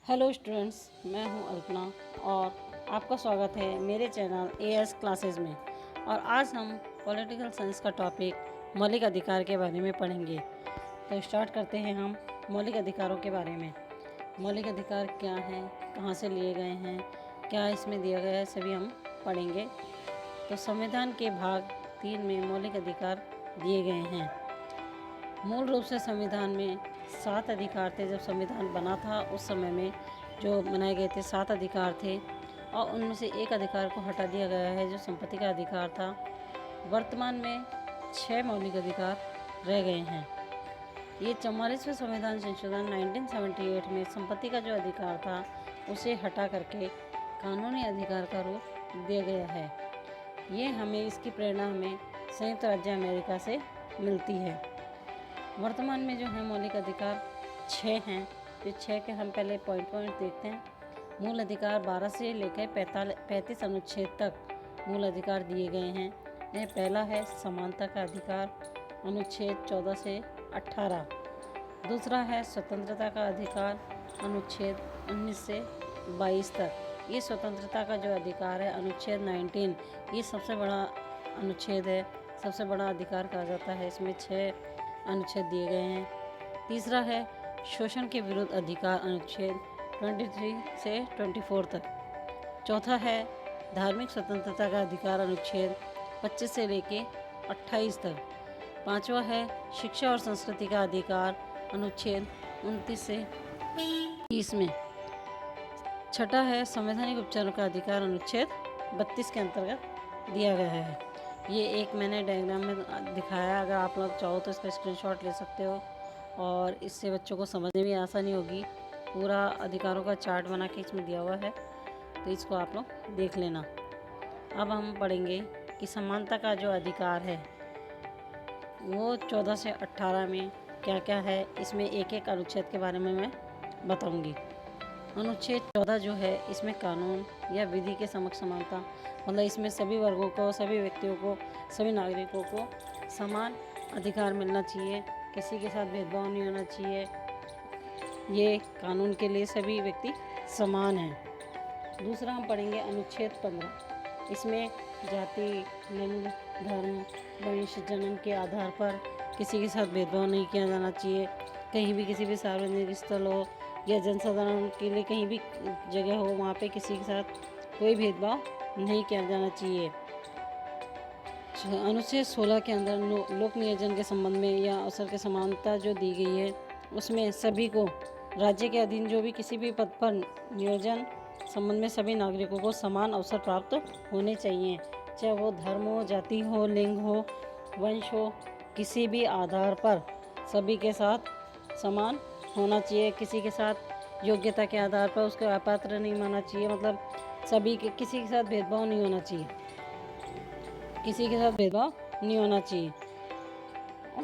Hello students, मैं हूं अल्पना और आपका स्वागत है मेरे चैनल एएस क्लासेस में। और आज हम पॉलिटिकल साइंस का टॉपिक मौलिक अधिकार के बारे में पढ़ेंगे। तो स्टार्ट करते हैं हम मौलिक अधिकारों के बारे में। मौलिक अधिकार क्या हैं, कहां से लिए गए हैं, क्या इसमें दिया गया है, सभी हम पढ़ेंगे। तो संविधान के भाग 3 में मौलिक अधिकार दिए गए हैं। मूल रूप से संविधान में 7 अधिकार थे। जब संविधान बना था उस समय में जो बनाए गए थे 7 अधिकार थे, और उनमें से एक अधिकार को हटा दिया गया है जो संपत्ति का अधिकार था। वर्तमान में 6 मौलिक अधिकार रह गए हैं। ये 44वें संविधान संशोधन 1978 में संपत्ति का जो अधिकार था उसे हटा करके कानूनी अधिकार का रूप दिया गया है। ये हमें इसकी प्रेरणा हमें संयुक्त राज्य अमेरिका से मिलती है। वर्तमान में जो है मौलिक अधिकार 6 हैं। तो 6 के हम पहले पॉइंट देखते हैं। मूल अधिकार 12 से लेकर 35 अनुच्छेद तक मूल अधिकार दिए गए हैं। यह पहला है समानता का अधिकार, अनुच्छेद 14 से 18। दूसरा है स्वतंत्रता का अधिकार, अनुच्छेद 19 से 22 तक। ये स्वतंत्रता का जो अधिकार है अनुच्छेद 19, ये सबसे बड़ा अनुच्छेद है, सबसे बड़ा अधिकार कहा जाता है। इसमें 6 अनुच्छेद दिए गए हैं। तीसरा है शोषण के विरुद्ध अधिकार, अनुच्छेद 23 से 24 तक। चौथा है धार्मिक स्वतंत्रता का अधिकार, अनुच्छेद 25 से लेके 28 तक। पांचवा है शिक्षा और संस्कृति का अधिकार, अनुच्छेद 29 से 30 में। छठा है संवैधानिक उपचारों का अधिकार, अनुच्छेद 32 के अंतर्गत दिया गया है। ये एक मैंने डायग्राम में दिखाया, अगर आप लोग चाहो तो इसका स्क्रीनशॉट ले सकते हो और इससे बच्चों को समझने में आसानी होगी। पूरा अधिकारों का चार्ट बना के इसमें दिया हुआ है, तो इसको आप लोग देख लेना। अब हम पढ़ेंगे कि समानता का जो अधिकार है वो 14 से 18 में क्या क्या है। इसमें एक एक अनुच्छेद के बारे में मैं बताऊंगी। अनुच्छेद 14 जो है इसमें कानून या विधि के समक्ष समानता, मतलब इसमें सभी वर्गों को, सभी व्यक्तियों को, सभी नागरिकों को समान अधिकार मिलना चाहिए। किसी के साथ भेदभाव नहीं होना चाहिए। ये कानून के लिए सभी व्यक्ति समान हैं। दूसरा हम पढ़ेंगे अनुच्छेद 15। इसमें जाति, लिंग, धर्म, वंश, जन्म के आधार पर किसी के साथ भेदभाव नहीं किया जाना चाहिए। कहीं भी किसी भी सार्वजनिक स्थल हो या जनसाधारण के लिए कहीं भी जगह हो, वहाँ पे किसी के साथ कोई भेदभाव नहीं किया जाना चाहिए। अनुच्छेद 16 के अंदर लोक नियोजन के संबंध में या अवसर के समानता जो दी गई है, उसमें सभी को राज्य के अधीन जो भी किसी भी पद पर नियोजन संबंध में सभी नागरिकों को समान अवसर प्राप्त होने चाहिए। चाहे वो धर्म हो, जाति हो, लिंग हो, वंश हो, किसी भी आधार पर सभी के साथ समान होना चाहिए। किसी के साथ योग्यता के आधार पर उसको अपात्र नहीं मानना चाहिए। मतलब सभी के, किसी के साथ भेदभाव नहीं होना चाहिए, किसी के साथ भेदभाव नहीं होना चाहिए।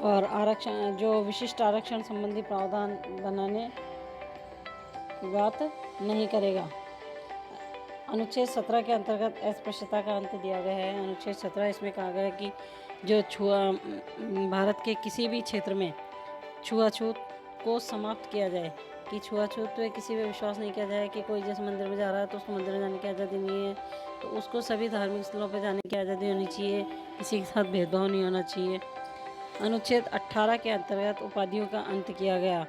और आरक्षण, जो विशिष्ट आरक्षण संबंधी प्रावधान बनाने की बात नहीं करेगा। अनुच्छेद 17 के अंतर्गत अस्पृश्यता का अंत दिया गया है। अनुच्छेद 17 इसमें कहा गया है कि जो भारत के किसी भी क्षेत्र में छुआछूत को समाप्त किया जाए, कि छुआछूत पे किसी पे विश्वास नहीं किया जाए। कि कोई जैसे मंदिर में जा रहा है तो उसको मंदिर में जाने की आज़ादी नहीं है, तो उसको सभी धार्मिक स्थलों पे जाने की आज़ादी होनी चाहिए। किसी के साथ भेदभाव नहीं होना चाहिए। अनुच्छेद 18 के अंतर्गत उपाधियों का अंत किया गया।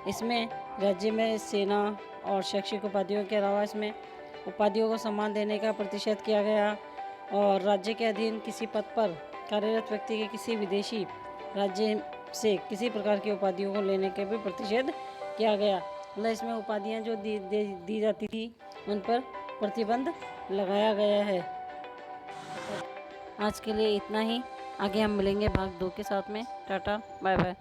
इसमें राज्य में सेना और शैक्षिक उपाधियों के अलावा इसमें उपाधियों को सम्मान देने का प्रतिषेध किया गया। और राज्य के अधीन किसी पद पर कार्यरत व्यक्ति के किसी विदेशी राज्य से किसी प्रकार की उपाधियों को लेने के भी प्रतिषेध किया गया। मतलब इसमें उपाधियां जो दी जाती थी उन पर प्रतिबंध लगाया गया है। आज के लिए इतना ही। आगे हम मिलेंगे भाग 2 के साथ में। Tata, bye bye.